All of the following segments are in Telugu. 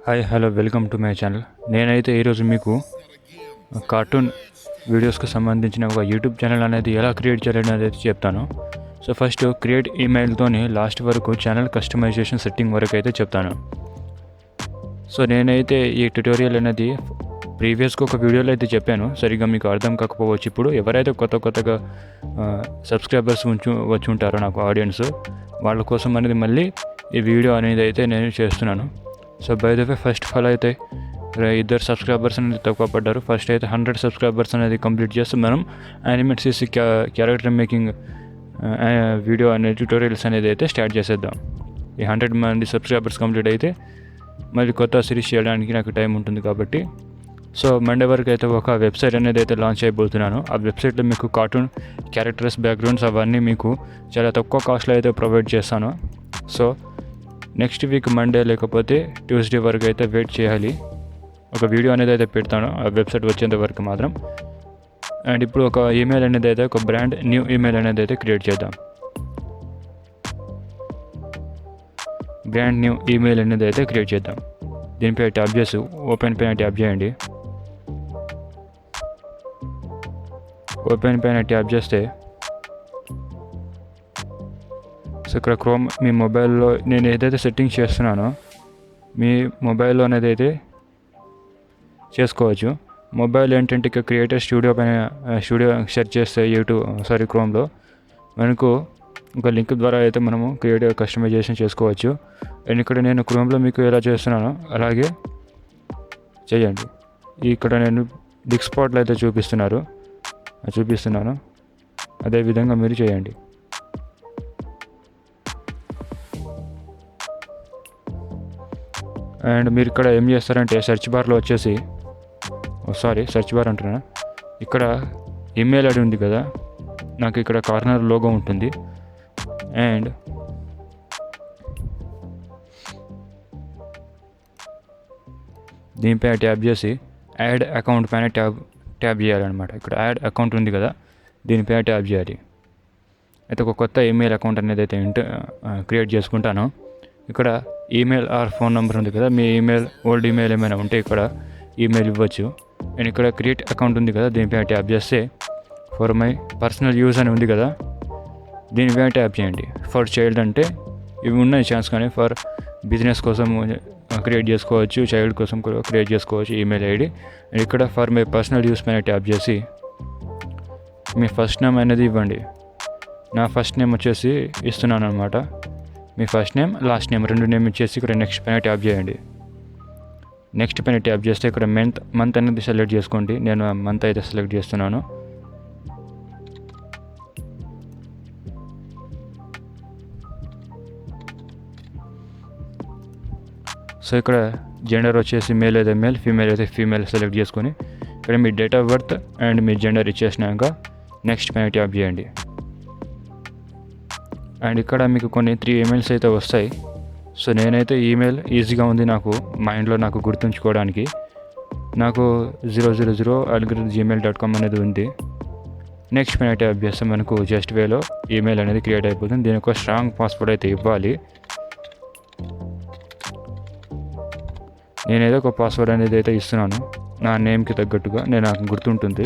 Hi hello welcome to my channel. నేనైతే ఈరోజు మీకు కార్టూన్ వీడియోస్కి సంబంధించిన ఒక యూట్యూబ్ ఛానల్ అనేది ఎలా క్రియేట్ చేయాలని అనేది చెప్తాను. సో ఫస్ట్ క్రియేట్ ఈమెయిల్తోని లాస్ట్ వరకు ఛానల్ కస్టమైజేషన్ సెట్టింగ్ వరకు అయితే చెప్తాను. సో నేనైతే ఈ ట్యుటోరియల్ అనేది ప్రీవియస్గా ఒక వీడియోలో అయితే చెప్పాను, సరిగ్గా మీకు అర్థం కాకపోవచ్చు. ఇప్పుడు ఎవరైతే కొత్తగా సబ్స్క్రైబర్స్ వచ్చి ఉంటారో నాకు ఆడియన్స్, వాళ్ళ కోసం అనేది మళ్ళీ ఈ వీడియో అనేది అయితే నేను చేస్తున్నాను. So by the way first of all అయితే ఇద్దరు సబ్స్క్రైబర్స్ అనేది తక్కువ పడ్డారు. ఫస్ట్ అయితే 100 సబ్స్క్రైబర్స్ అనేది కంప్లీట్ చేస్తే మనం యానిమేట్ చేసి క్యారెక్టర్ మేకింగ్ వీడియో అనే ట్యూటోరియల్స్ అనేది అయితే స్టార్ట్ చేసేద్దాం. ఈ 100 మంది సబ్స్క్రైబర్స్ కంప్లీట్ అయితే మళ్ళీ కొత్త సిరీస్ చేయడానికి నాకు టైం ఉంటుంది కాబట్టి, సో మండే వరకు అయితే ఒక వెబ్సైట్ అనేది అయితే లాంచ్ అయిపోతున్నాను. ఆ వెబ్సైట్లో మీకు కార్టూన్ క్యారెక్టర్స్ బ్యాక్గ్రౌండ్స్ అవన్నీ మీకు చాలా తక్కువ కాస్ట్లో అయితే ప్రొవైడ్ చేస్తాను. సో నెక్స్ట్ వీక్ మండే లేకపోతే ట్యూస్డే వరకు అయితే వెయిట్ చేయాలి. ఒక వీడియో అనేది అయితే పెడతాను ఆ వెబ్సైట్ వచ్చేంత వరకు మాత్రం. అండ్ ఇప్పుడు ఒక ఈమెయిల్ అనేది అయితే ఒక బ్రాండ్ న్యూ ఈమెయిల్ అనేది అయితే క్రియేట్ చేద్దాం. బ్రాండ్ న్యూ ఈమెయిల్ అనేది అయితే క్రియేట్ చేద్దాం. దీనిపై ట్యాప్ చేసి ఓపెన్ పైన ట్యాప్ చేయండి. ఓపెన్ పైన ట్యాప్ చేస్తే సో ఇక్కడ క్రోమ్ మీ మొబైల్లో నేను ఏదైతే సెట్టింగ్స్ చేస్తున్నానో మీ మొబైల్లో అనేది అయితే చేసుకోవచ్చు. మొబైల్ ఏంటంటే ఇక క్రియేటర్ స్టూడియో పైన స్టూడియో సెర్చ్ చేస్తే క్రోమ్లో మనకు ఒక లింక్ ద్వారా అయితే మనము కస్టమైజేషన్ చేసుకోవచ్చు. అండ్ ఇక్కడ నేను క్రోమ్లో మీకు ఎలా చేస్తున్నానో అలాగే చేయండి. ఇక్కడ నేను బిగ్ స్పాట్లో అయితే చూపిస్తున్నాను, అదేవిధంగా మీరు చేయండి. అండ్ మీరు ఇక్కడ ఏం చేస్తారంటే సెర్చ్ బార్లో వచ్చేసి సెర్చ్ బార్ అంటున్నా, ఇక్కడ ఈమెయిల్ ఐడి ఉంది కదా, నాకు ఇక్కడ కార్నర్ లోగో ఉంటుంది. అండ్ దీనిపై ట్యాప్ చేసి యాడ్ అకౌంట్ పైన ట్యాప్ చేయాలన్నమాట. ఇక్కడ యాడ్ అకౌంట్ ఉంది కదా, దీనిపై ట్యాప్ చేయాలి. అయితే ఒక కొత్త ఈమెయిల్ అకౌంట్ అనేది అయితే క్రియేట్ చేసుకుంటాను. ఇక్కడ ఈమెయిల్ ఆర్ ఫోన్ నెంబర్ ఉంది కదా, మీ ఓల్డ్ ఈమెయిల్ ఏమైనా ఉంటే ఇక్కడ ఈమెయిల్ ఇవ్వచ్చు. అండ్ ఇక్కడ క్రియేట్ అకౌంట్ ఉంది కదా, దీనిపై ట్యాప్ చేస్తే ఫర్ మై పర్సనల్ యూజ్ అని ఉంది కదా, దీనిపై ట్యాప్ చేయండి. ఫర్ చైల్డ్ అంటే ఇవి ఉన్నాయి ఛాన్స్, కానీ ఫర్ బిజినెస్ కోసం క్రియేట్ చేసుకోవచ్చు, చైల్డ్ కోసం కూడా క్రియేట్ చేసుకోవచ్చు ఈమెయిల్ ఐడి. అండ్ ఇక్కడ ఫర్ మై పర్సనల్ యూస్ పైన ట్యాప్ చేసి మీ ఫస్ట్ నేమ్ అనేది ఇవ్వండి. నా ఫస్ట్ నేమ్ వచ్చేసి ఇస్తున్నాను అనమాట. మీ ఫస్ట్ నేమ్ లాస్ట్ నేమ్ రెండు నేమ్ ఇచ్చేసి ఇక్కడ నెక్స్ట్ పైన ట్యాప్ చేయండి. నెక్స్ట్ పైన ట్యాప్ చేస్తే ఇక్కడ మంత్ అనేది సెలెక్ట్ చేసుకోండి. నేను మంత్ అయితే సెలెక్ట్ చేస్తున్నాను. సో ఇక్కడ జెండర్ వచ్చేసి మేల్ అయితే మేల్, ఫీమేల్ అయితే ఫీమేల్ సెలెక్ట్ చేసుకొని ఇక్కడ మీ డేట్ ఆఫ్ బర్త్ అండ్ మీ జెండర్ ఇచ్చేసినాక నెక్స్ట్ పైన ట్యాప్ చేయండి. అండ్ ఇక్కడ మీకు కొన్ని 3 ఈమెయిల్స్ అయితే వస్తాయి. సో నేనైతే ఈమెయిల్ ఈజీగా ఉంది నాకు మైండ్లో నాకు గుర్తుంచుకోవడానికి. నాకు 000@gmail.com అనేది ఉంది. నెక్స్ట్ పైన ట్యాప్ చేస్తే మనకు జస్ట్ వేలో ఈమెయిల్ అనేది క్రియేట్ అయిపోతుంది. దీని ఒక స్ట్రాంగ్ పాస్వర్డ్ అయితే ఇవ్వాలి. నేనేదో ఒక పాస్వర్డ్ అనేది అయితే ఇస్తున్నాను నా నేమ్కి తగ్గట్టుగా, నాకు గుర్తుంటుంది.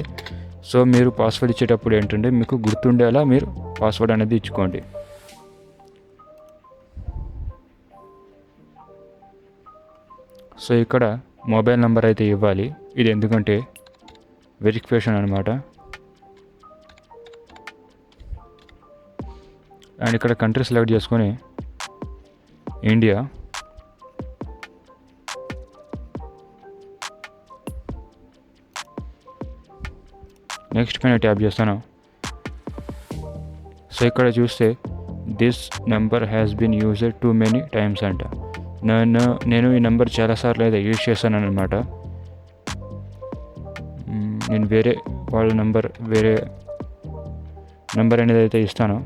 సో మీరు పాస్వర్డ్ ఇచ్చేటప్పుడు ఏంటంటే మీకు గుర్తుండేలా మీరు పాస్వర్డ్ అనేది ఇచ్చుకోండి. సో ఇక్కడ మొబైల్ నెంబర్ అయితే ఇవ్వాలి. ఇది ఎందుకంటే వెరిఫికేషన్ అనమాట. అండ్ ఇక్కడ కంట్రీ సెలెక్ట్ చేసుకొని ఇండియా. నెక్స్ట్ పైన ట్యాప్ చేస్తాను. సో ఇక్కడ చూస్తే this number has been used too many times అంట. నేను ఈ నెంబర్ చాలాసార్లు అయితే యూజ్ చేశాను అనమాట. నేను వేరే నెంబర్ అనేది అయితే ఇస్తాను.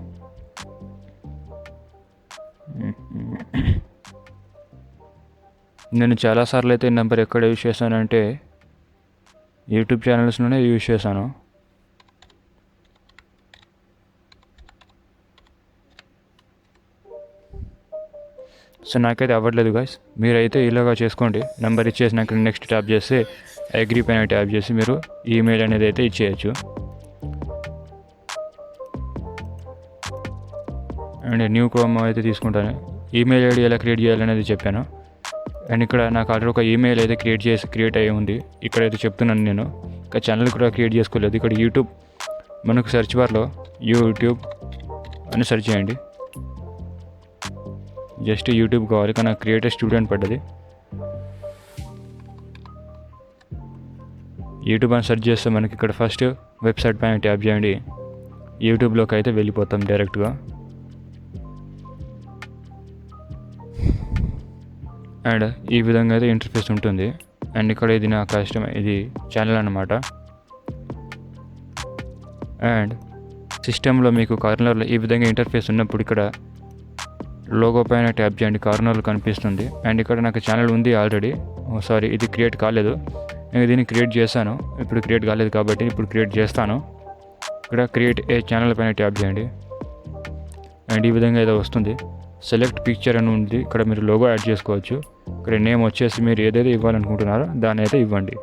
నేను చాలాసార్లు అయితే ఈ నెంబర్ ఎక్కడ యూజ్ చేశానంటే యూట్యూబ్ ఛానల్స్లోనే యూజ్ చేశాను. సో నాకైతే అవ్వట్లేదు గాయస్. మీరైతే ఇలాగా చేసుకోండి. నెంబర్ ఇచ్చేసినాక నెక్స్ట్ ట్యాప్ చేస్తే అగ్రీ పైన ట్యాప్ చేసి మీరు ఈమెయిల్ అనేది అయితే ఇచ్చేయచ్చు. అండ్ న్యూ క్రోమ్ అయితే తీసుకుంటాను. ఈమెయిల్ ఐడి ఎలా క్రియేట్ చేయాలనేది చెప్పాను. అండ్ ఇక్కడ నాకు ఆల్రెడీ ఒక ఈమెయిల్ అయితే క్రియేట్ అయ్యి ఉంది. ఇక్కడైతే చెప్తున్నాను నేను. ఇంకా ఛానల్ కూడా క్రియేట్ చేసుకోలేదు. ఇక్కడ యూట్యూబ్ మనకు సెర్చ్ బార్లో యూట్యూబ్ అని సెర్చ్ చేయండి. జస్ట్ యూట్యూబ్ కావాలి, కానీ నాకు క్రియేట్ స్టూడియో పడ్డది. యూట్యూబ్ అని సెర్చ్ చేస్తే మనకి ఇక్కడ ఫస్ట్ వెబ్సైట్ పైన ట్యాప్ చేయండి. యూట్యూబ్లోకి అయితే వెళ్ళిపోతాం డైరెక్ట్గా. అండ్ ఈ విధంగా అయితే ఇంటర్ఫేస్ ఉంటుంది. అండ్ ఇక్కడ ఇది నా ఇది ఛానల్ అన్నమాట. అండ్ సిస్టంలో మీకు కార్నర్లో ఈ విధంగా ఇంటర్ఫేస్ ఉన్నప్పుడు ఇక్కడ లోగో పైన ట్యాప్ చేయండి, కార్నర్లో కనిపిస్తుంది. అండ్ ఇక్కడ నాకు ఛానల్ ఉంది ఆల్రెడీ. సారీ, ఇది క్రియేట్ కాలేదు. నేను దీన్ని క్రియేట్ చేశాను, ఇప్పుడు క్రియేట్ కాలేదు కాబట్టి ఇప్పుడు క్రియేట్ చేస్తాను. ఇక్కడ క్రియేట్ ఏ ఛానల్ పైన ట్యాప్ చేయండి. అండ్ ఈ విధంగా అయితే వస్తుంది. సెలెక్ట్ పిక్చర్ అని ఉంది, ఇక్కడ మీరు లోగో యాడ్ చేసుకోవచ్చు. ఇక్కడ నేమ్ వచ్చేసి మీరు ఏదైతే ఇవ్వాలనుకుంటున్నారో దాన్ని అయితే ఇవ్వండి.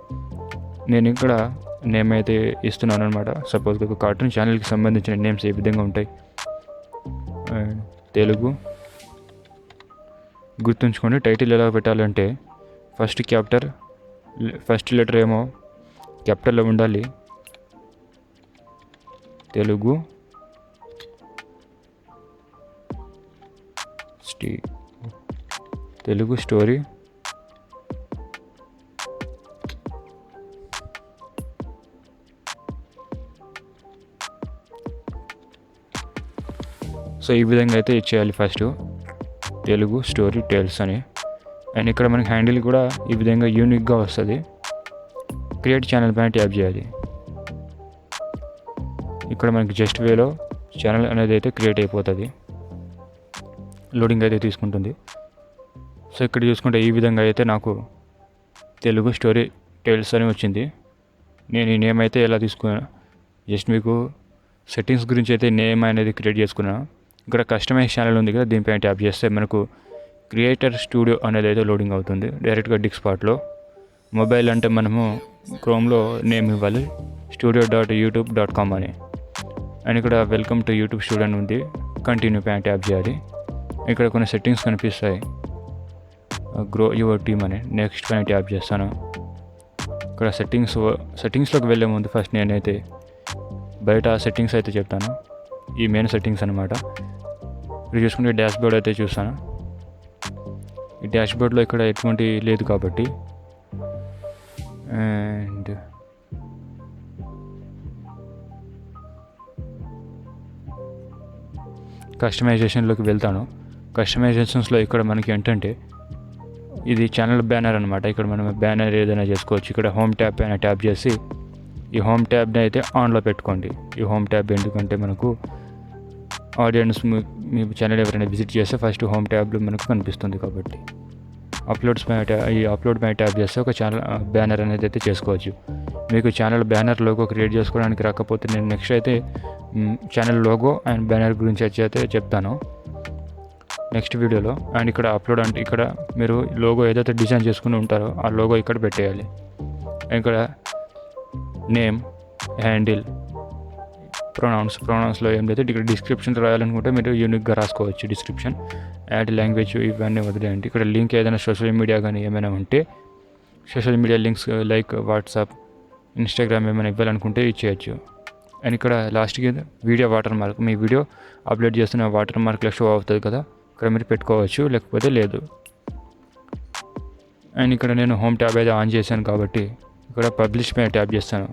నేను ఇక్కడ నేమ్ అయితే ఇస్తున్నాను అనమాట. సపోజ్ ఒక కార్టూన్ ఛానల్కి సంబంధించిన నేమ్స్ ఏ విధంగా ఉంటాయి. తెలుగు గుర్తుంచుకోండి. టైటిల్ ఎలా పెట్టాలంటే ఫస్ట్ లెటర్ ఏమో క్యాపిటల్లో ఉండాలి. తెలుగు స్టోరీ సో ఈ విధంగా అయితే ఇచ్చేయాలి ఫస్ట్ తెలుగు స్టోరీ టేల్స్ అని. అండ్ ఇక్కడ మనకి హ్యాండిల్ కూడా ఈ విధంగా యూనిక్గా వస్తుంది. క్రియేట్ ఛానల్ పైన ట్యాప్ చేయాలి. ఇక్కడ మనకి జస్ట్ వేలో ఛానల్ అనేది అయితే క్రియేట్ అయిపోతుంది. లోడింగ్ అయితే తీసుకుంటుంది. సో ఇక్కడ చూసుకుంటే ఈ విధంగా అయితే నాకు తెలుగు స్టోరీ టేల్స్ అని వచ్చింది. నేను ఈ నేమ్ అయితే ఎలా తీసుకున్నాను, జస్ట్ మీకు సెట్టింగ్స్ గురించి అయితే నేమ్ అనేది క్రియేట్ చేసుకున్నాను. ఇక్కడ కస్టమైజ్ ఛానల్ ఉంది కదా, దీనిపైన ట్యాప్ చేస్తే మనకు క్రియేటర్ స్టూడియో అనేది అయితే లోడింగ్ అవుతుంది డైరెక్ట్గా డిస్క్స్పాట్లో. మొబైల్ అంటే మనము క్రోమ్లో నేమ్ ఇవ్వాలి studio.youtube.com అని. అండ్ ఇక్కడ వెల్కమ్ టు యూట్యూబ్ స్టూడియో అని ఉంది, కంటిన్యూ పైన ట్యాప్ చేయాలి. ఇక్కడ కొన్ని సెట్టింగ్స్ కనిపిస్తాయి, గ్రో యువర్ టీమ్ అని. నెక్స్ట్ పైన ట్యాప్ చేస్తాను. ఇక్కడ సెట్టింగ్స్లోకి వెళ్ళే ముందు ఫస్ట్ నేనైతే బయట సెట్టింగ్స్ అయితే చెప్తాను. ఈ మెయిన్ సెట్టింగ్స్ అనమాట. ఇప్పుడు చూసుకుంటే డాష్బోర్డ్ అయితే చూస్తాను. ఈ డాష్బోర్డ్లో ఇక్కడ ఎటువంటి లేదు కాబట్టి. అండ్ కస్టమైజేషన్లోకి వెళ్తాను. కస్టమైజేషన్స్లో ఇక్కడ మనకి ఏంటంటే ఇది ఛానల్ బ్యానర్ అనమాట. ఇక్కడ మనం బ్యానర్ ఏదైనా చేసుకోవచ్చు. ఇక్కడ హోమ్ ట్యాబ్ పైన ట్యాప్ చేసి ఈ హోమ్ ట్యాబ్ని అయితే ఆన్లో పెట్టుకోండి. ఈ హోమ్ ట్యాబ్ ఎందుకంటే మనకు ఆడియన్స్ మీ ఛానల్ ఎవరైనా విజిట్ చేస్తే ఫస్ట్ హోమ్ ట్యాబ్లో మనకు కనిపిస్తుంది కాబట్టి. ఈ అప్లోడ్ పైన ట్యాప్ చేస్తే ఒక ఛానల్ బ్యానర్ అనేది అయితే చేసుకోవచ్చు. మీకు ఛానల్ బ్యానర్ లోగో క్రియేట్ చేసుకోవడానికి రాకపోతే నేను నెక్స్ట్ అయితే ఛానల్ లోగో అండ్ బ్యానర్ గురించి అయితే చెప్తాను నెక్స్ట్ వీడియోలో. అండ్ ఇక్కడ అప్లోడ్ అంటే ఇక్కడ మీరు లోగో ఏదైతే డిజైన్ చేసుకుని ఉంటారో ఆ లోగో ఇక్కడ పెట్టేయాలి. ఇక్కడ నేమ్, హ్యాండిల్, ప్రొనౌన్స్లో ఏం లేదు. ఇక్కడ డిస్క్రిప్షన్ రాయాలనుకుంటే మీరు యూనిక్గా రాసుకోవచ్చు డిస్క్రిప్షన్. యాడ్ లాంగ్వేజ్ ఇవన్నీ వదిలేయండి. ఇక్కడ లింక్ ఏదైనా సోషల్ మీడియా కానీ ఏమైనా ఉంటే social media links like WhatsApp, Instagram ఏమైనా ఇవ్వాలనుకుంటే ఇచ్చేయచ్చు. అండ్ ఇక్కడ లాస్ట్కి వీడియో వాటర్ మార్క్, మీ వీడియో అప్లోడ్ చేస్తున్న వాటర్ మార్క్లో షో అవుతుంది కదా, ఇక్కడ మీరు పెట్టుకోవచ్చు, లేకపోతే లేదు. అండ్ ఇక్కడ నేను హోమ్ ట్యాబ్ అయితే ఆన్ చేశాను కాబట్టి ఇక్కడ పబ్లిష్ పైన ట్యాప్ చేస్తాను.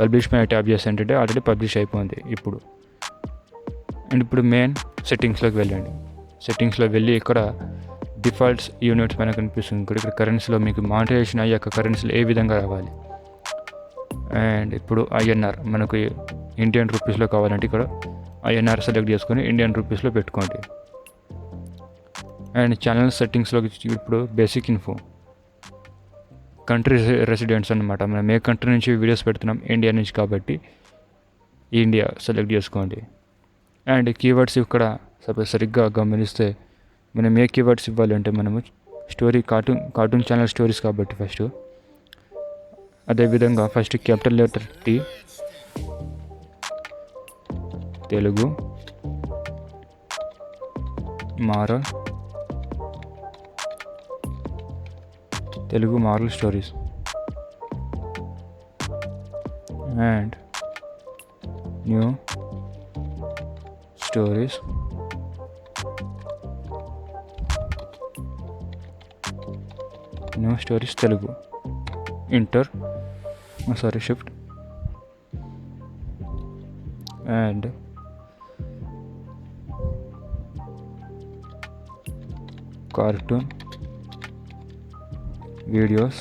పబ్లిష్ పైన ట్యాప్ చేస్తుంటే ఆల్రెడీ పబ్లిష్ అయిపోయింది ఇప్పుడు. అండ్ ఇప్పుడు మెయిన్ సెట్టింగ్స్లోకి వెళ్ళండి. సెట్టింగ్స్లో వెళ్ళి ఇక్కడ డిఫాల్ట్స్ యూనిట్స్ పైన కనిపిస్తుంది. ఇక్కడ కరెన్సీలో మీకు మానిటైజేషన్ అయ్యాక కరెన్సీలో ఏ విధంగా రావాలి. అండ్ ఇప్పుడు ఐఎన్ఆర్ మనకు ఇండియన్ రూపీస్లో కావాలంటే ఇక్కడ ఐఎన్ఆర్ సెలెక్ట్ చేసుకొని ఇండియన్ రూపీస్లో పెట్టుకోండి. అండ్ ఛానల్ సెట్టింగ్స్లోకి ఇప్పుడు బేసిక్ ఇన్ఫో, కంట్రీ రెసిడెంట్స్ అనమాట. మనం ఏ కంట్రీ నుంచి వీడియోస్ పెడుతున్నాం, ఇండియా నుంచి కాబట్టి ఇండియా సెలెక్ట్ చేసుకోండి. అండ్ కీవర్డ్స్ ఇక్కడ సరిగ్గా గమనిస్తే మనం ఏ కీవర్డ్స్ ఇవ్వాలంటే మనము స్టోరీ కార్టూన్ ఛానల్ స్టోరీస్ కాబట్టి ఫస్ట్ అదేవిధంగా first capital letter T Telugu moral stories and new stories Telugu shift and cartoon videos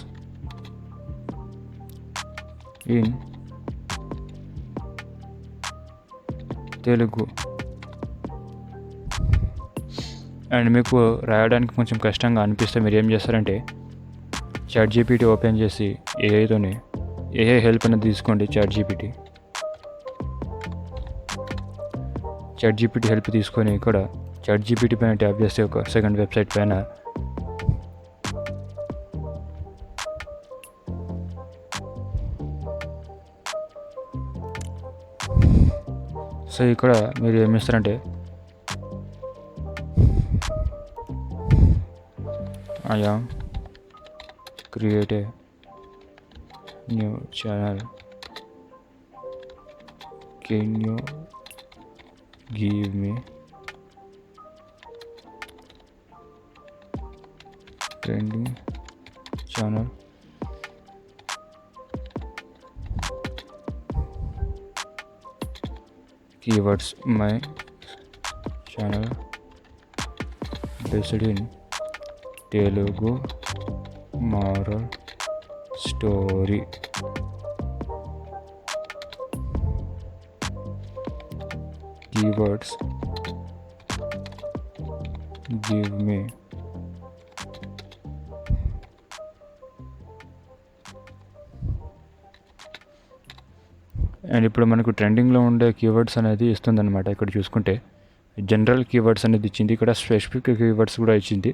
in Telugu. And మీకు రాయడానికి కొంచెం కష్టంగా అనిపిస్తే మీరు ఏం చేస్తారంటే ChatGPT ఓపెన్ చేసి ఏఐ హెల్ప్ అనేది తీసుకోండి. ChatGPT హెల్ప్ తీసుకొని ఇక్కడ ChatGPT పైన ట్యాప్ చేస్తే ఒక సెకండ్ వెబ్సైట్ పైన సో ఇక్కడ మీరు ఏం చేస్తారంటే I am create a new channel. Can you give me trending channel? Keywords my channel based in Telugu moral story. Keywords give me and ఇప్పుడు మనకు ట్రెండింగ్లో ఉండే కీవర్డ్స్ అనేది ఇస్తుందన్నమాట. ఇక్కడ చూసుకుంటే జనరల్ కీవర్డ్స్ అనేది ఇచ్చింది, ఇక్కడ స్పెసిఫిక్ కీవర్డ్స్ కూడా ఇచ్చింది.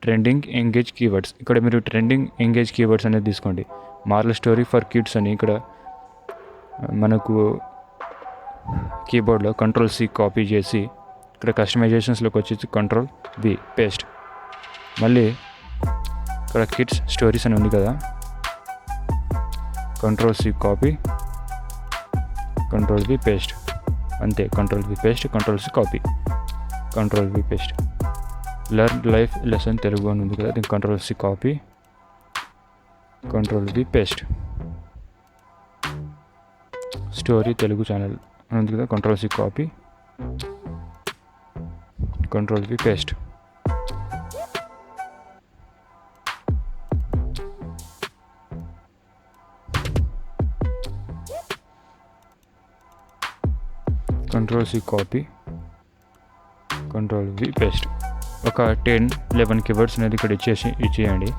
ట్రెండింగ్ ఎంగేజ్ కీవర్డ్స్, ఇక్కడ మీరు ట్రెండింగ్ ఎంగేజ్ కీవర్డ్స్ అనేది తీసుకోండి. మారల్ స్టోరీ ఫర్ కిడ్స్ అని ఇక్కడ మనకు కీబోర్డ్లో Ctrl+C కాపీ చేసి ఇక్కడ కస్టమైజేషన్స్లోకి వచ్చేసి Ctrl+V పేస్ట్. మళ్ళీ ఇక్కడ కిడ్స్ స్టోరీస్ అని ఉంది కదా, Ctrl+C కాపీ Ctrl+V పేస్ట్, అంతే. Ctrl+V paste, Ctrl+C copy, Ctrl+V paste. Learn life lesson Telugu అని ఉంది కదా, దీనికి Ctrl+C copy Ctrl+V paste. Story Telugu channel అని ఉంది కదా, Ctrl+C copy Ctrl+V paste. Ctrl+C copy Ctrl+V paste. ఒక 10-11 కీవర్డ్స్ అనేది ఇక్కడ ఇచ్చేయండి.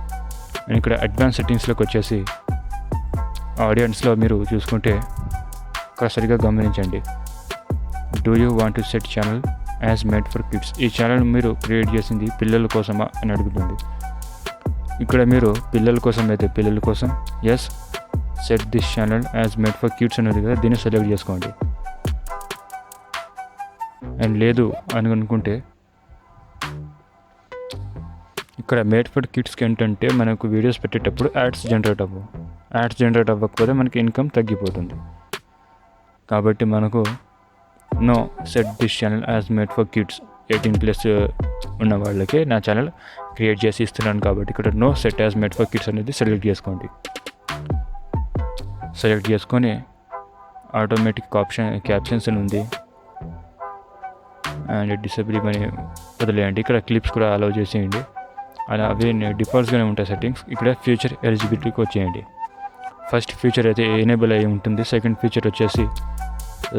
అండ్ ఇక్కడ అడ్వాన్స్ సెట్టింగ్స్లోకి వచ్చేసి ఆడియన్స్లో మీరు చూసుకుంటే ఇక్కడ సరిగ్గా గమనించండి. Do you want to set channel as made for kids, ఈ ఛానల్ మీరు క్రియేట్ చేసింది పిల్లల కోసమా అని అడుగుతుంది. ఇక్కడ మీరు పిల్లల కోసం అయితే పిల్లల కోసం yes, set this channel as made for kids అనేది కదా, దీన్ని సెలెక్ట్ చేసుకోండి. అండ్ లేదు అని అనుకుంటే ఇక్కడ మేడ్ ఫర్ కిడ్స్కి ఏంటంటే మనకు వీడియోస్ పెట్టేటప్పుడు యాడ్స్ జనరేట్ అవ్వకపోతే మనకి ఇన్కమ్ తగ్గిపోతుంది. కాబట్టి మనకు no set this channel as made for kids, 18+ ఉన్న వాళ్ళకే నా ఛానల్ క్రియేట్ చేసి ఇస్తున్నాను కాబట్టి ఇక్కడ no set as made for kids అనేది సెలెక్ట్ చేసుకోండి. సెలెక్ట్ చేసుకొని ఆటోమేటిక్ క్యాప్షన్స్ అని ఉంది అండ్ డిసేబుల్ అని వదిలేయండి. ఇక్కడ క్లిప్స్ కూడా అలౌ చేసేయండి. అలా అవి డిఫాల్ట్స్గానే ఉంటాయి సెట్టింగ్స్. ఇక్కడ ఫ్యూచర్ ఎలిజిబిలిటీకి వచ్చేయండి. ఫస్ట్ ఫీచర్ అయితే ఎనేబుల్ అయ్యి ఉంటుంది. సెకండ్ ఫీచర్ వచ్చేసి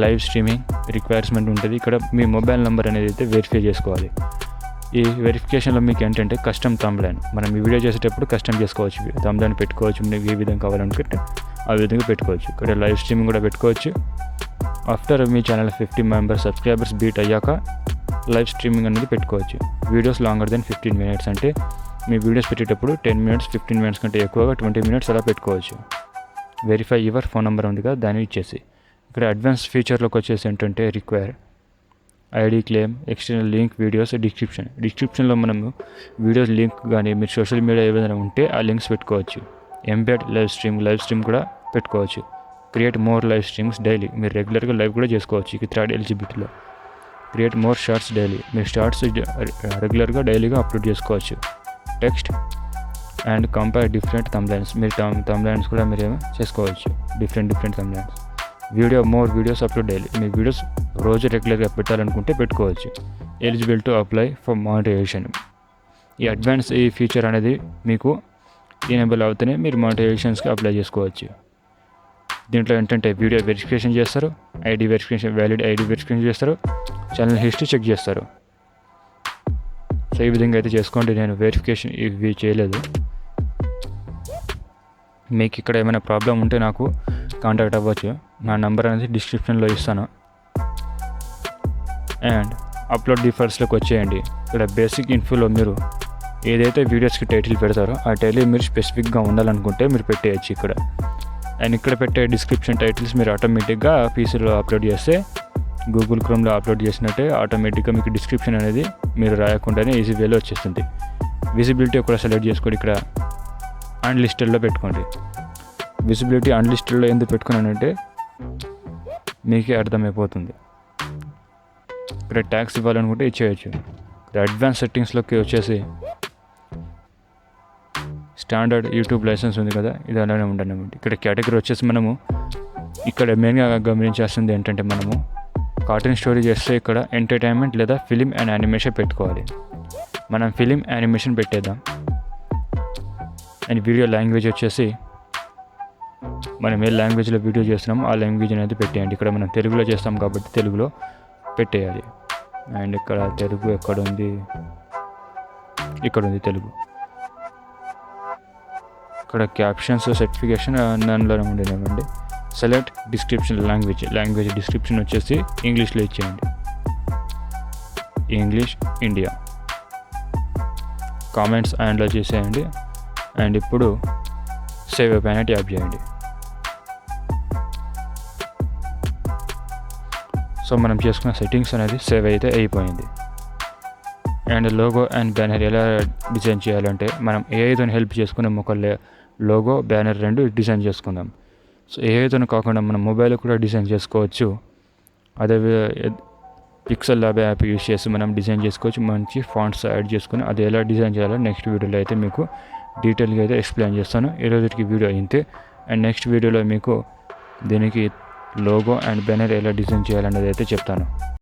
లైవ్ స్ట్రీమింగ్ రిక్వైర్మెంట్ ఉంటుంది. ఇక్కడ మీ మొబైల్ నెంబర్ అనేది అయితే వెరిఫై చేసుకోవాలి. ఈ వెరిఫికేషన్లో మీకు ఏంటంటే కస్టమ్ థంబ్లైన్, మనం ఈ వీడియో చేసేటప్పుడు కస్టమ్ చేసుకోవచ్చు, థంబ్లైన్ పెట్టుకోవచ్చు, మీకు ఏ విధంగా కావాలనుకుంటే ఆ విధంగా పెట్టుకోవచ్చు. ఇక్కడ లైవ్ స్ట్రీమింగ్ కూడా పెట్టుకోవచ్చు. ఆఫ్టర్ మీ ఛానల్ 50 మెంబర్స్ సబ్స్క్రైబర్స్ బీట్ అయ్యాక లైవ్ స్ట్రీమింగ్ అనేది పెట్టుకోవచ్చు. వీడియోస్ లాంగర్ దెన్ 15 minutes అంటే మీ వీడియోస్ పెట్టేటప్పుడు 10 minutes 15 minutes కంటే ఎక్కువగా 20 minutes అలా పెట్టుకోవచ్చు. వెరిఫై యువర్ ఫోన్ నెంబర్ ఉంది కదా, దాన్ని ఇచ్చేసి ఇక్కడ అడ్వాన్స్ ఫీచర్లోకి వచ్చేసి ఏంటంటే require ID claim external link videos డిస్క్రిప్షన్లో మనము వీడియోస్ లింక్ కానీ మీరు సోషల్ మీడియా ఏదైనా ఉంటే ఆ లింక్స్ పెట్టుకోవచ్చు. ఎంబెడ్ లైవ్ స్ట్రీమ్ కూడా పెట్టుకోవచ్చు. Create more live streams daily, మీరు రెగ్యులర్గా లైవ్ కూడా చేసుకోవచ్చు. ఈ థర్డ్ ఎలిజిబిలిటీలో క్రియేట్ మోర్ షార్ట్స్ డైలీ, మీరు షార్ట్స్ రెగ్యులర్గా డైలీగా అప్లోడ్ చేసుకోవచ్చు. Text and compare different thumbnails, మీరు థంబ్నైల్స్ కూడా మీరు చేసుకోవచ్చు. Different thumbnails. More videos upload daily, మీ వీడియోస్ రోజు రెగ్యులర్గా పెట్టాలనుకుంటే పెట్టుకోవచ్చు. Eligible to apply for monetisation, ఈ అడ్వాన్స్ ఈ ఫీచర్ అనేది మీకు ఎనేబుల్ అవుతూనే మీరు మానిటైజేషన్స్కి అప్లై చేసుకోవచ్చు. దీంట్లో ఏంటంటే వీడియో వెరిఫికేషన్ చేస్తారు, వ్యాలిడ్ ఐడి వెరిఫికేషన్ చేస్తారు, ఛానల్ హిస్టరీ చెక్ చేస్తారు. సో ఈ విధంగా అయితే చేసుకోండి. నేను వెరిఫికేషన్ ఇవి చేయలేదు. మీకు ఇక్కడ ఏమైనా ప్రాబ్లం ఉంటే నాకు కాంటాక్ట్ అవ్వచ్చు. నా నెంబర్ అనేది డిస్క్రిప్షన్లో ఇస్తాను. అండ్ అప్లోడ్ డిఫర్స్లోకి వచ్చేయండి. ఇక్కడ బేసిక్ ఇన్ఫోలో మీరు ఏదైతే వీడియోస్కి టైటిల్ పెడతారో ఆ టైటిల్ మీరు స్పెసిఫిక్గా ఉండాలనుకుంటే మీరు పెట్టేయచ్చు ఇక్కడ. అండ్ ఇక్కడ పెట్టే డిస్క్రిప్షన్ టైటిల్స్ మీరు ఆటోమేటిక్గా పీసీలో అప్లోడ్ చేస్తే, గూగుల్ క్రోమ్లో అప్లోడ్ చేసినట్టే ఆటోమేటిక్గా మీకు డిస్క్రిప్షన్ అనేది మీరు రాయకుండానే ఈజీ వేలో వచ్చేస్తుంది. విజిబిలిటీ కూడా సెలెక్ట్ చేసుకోండి. ఇక్కడ అన్లిస్టెడ్లో పెట్టుకోండి. విజిబిలిటీ అన్లిస్టెడ్లో ఎందుకు పెట్టుకున్నానంటే మీకే అర్థమైపోతుంది. ఇక్కడ ట్యాక్స్ ఇవ్వాలనుకుంటే ఇచ్చేయచ్చు. ఇక్కడ అడ్వాన్స్ సెట్టింగ్స్లోకి వచ్చేసి స్టాండర్డ్ యూట్యూబ్ లైసెన్స్ ఉంది కదా, ఇది అలానే ఉండనమాట. ఇక్కడ కేటగిరీ వచ్చేసి మనము ఇక్కడ మెయిన్గా గమనించాల్సింది ఏంటంటే మనము కార్టూన్ స్టోరీ చేస్తే ఇక్కడ ఎంటర్టైన్మెంట్ లేదా ఫిలిం అండ్ యానిమేషన్ పెట్టుకోవాలి. మనం ఫిలిం యానిమేషన్ పెట్టేద్దాం. అండ్ వీడియో లాంగ్వేజ్ వచ్చేసి మనం ఏ లాంగ్వేజ్లో వీడియో చేస్తున్నామో ఆ లాంగ్వేజ్ అనేది పెట్టేయండి. ఇక్కడ మనం తెలుగులో చేస్తాం కాబట్టి తెలుగులో పెట్టేయాలి. అండ్ ఇక్కడ తెలుగు ఎక్కడ ఉంది, ఇక్కడ ఉంది తెలుగు. ఇక్కడ క్యాప్షన్స్ సర్టిఫికేషన్ దానిలోనే ఉండేదేమండి. సెలెక్ట్ డిస్క్రిప్షన్ లాంగ్వేజ్ డిస్క్రిప్షన్ వచ్చేసి ఇంగ్లీష్లో ఇచ్చేయండి. English India. కామెంట్స్ అండ్లో చేసేయండి. అండ్ ఇప్పుడు సేవ్ పైన ట్యాప్ చేయండి. సో మనం చేసుకున్న సెట్టింగ్స్ అనేది సేవ్ అయితే అయిపోయింది. అండ్ లోగో అండ్ బ్యానర్ ఎలా డిజైన్ చేయాలంటే మనం ఏఐతో హెల్ప్ చేసుకునే ఒక లోగో బ్యానర్ రెండు డిజైన్ చేసుకుందాం. సో ఏఐతో కాకుండా మనం మొబైల్లో కూడా డిజైన్ చేసుకోవచ్చు. అదే పిక్సెల్ ల్యాబ్ యాప్ యూస్ చేసి మనం డిజైన్ చేసుకోవచ్చు. మంచి ఫాంట్స్ యాడ్ చేసుకుని అది ఎలా డిజైన్ చేయాలో నెక్స్ట్ వీడియోలో అయితే మీకు డీటెయిల్గా అయితే ఎక్స్ప్లెయిన్ చేస్తాను. ఈరోజుకి వీడియో ఇంతే. అండ్ నెక్స్ట్ వీడియోలో మీకు దీనికి లోగో అండ్ బ్యానర్ ఎలా డిజైన్ చేయాలనేది అయితే చెప్తాను.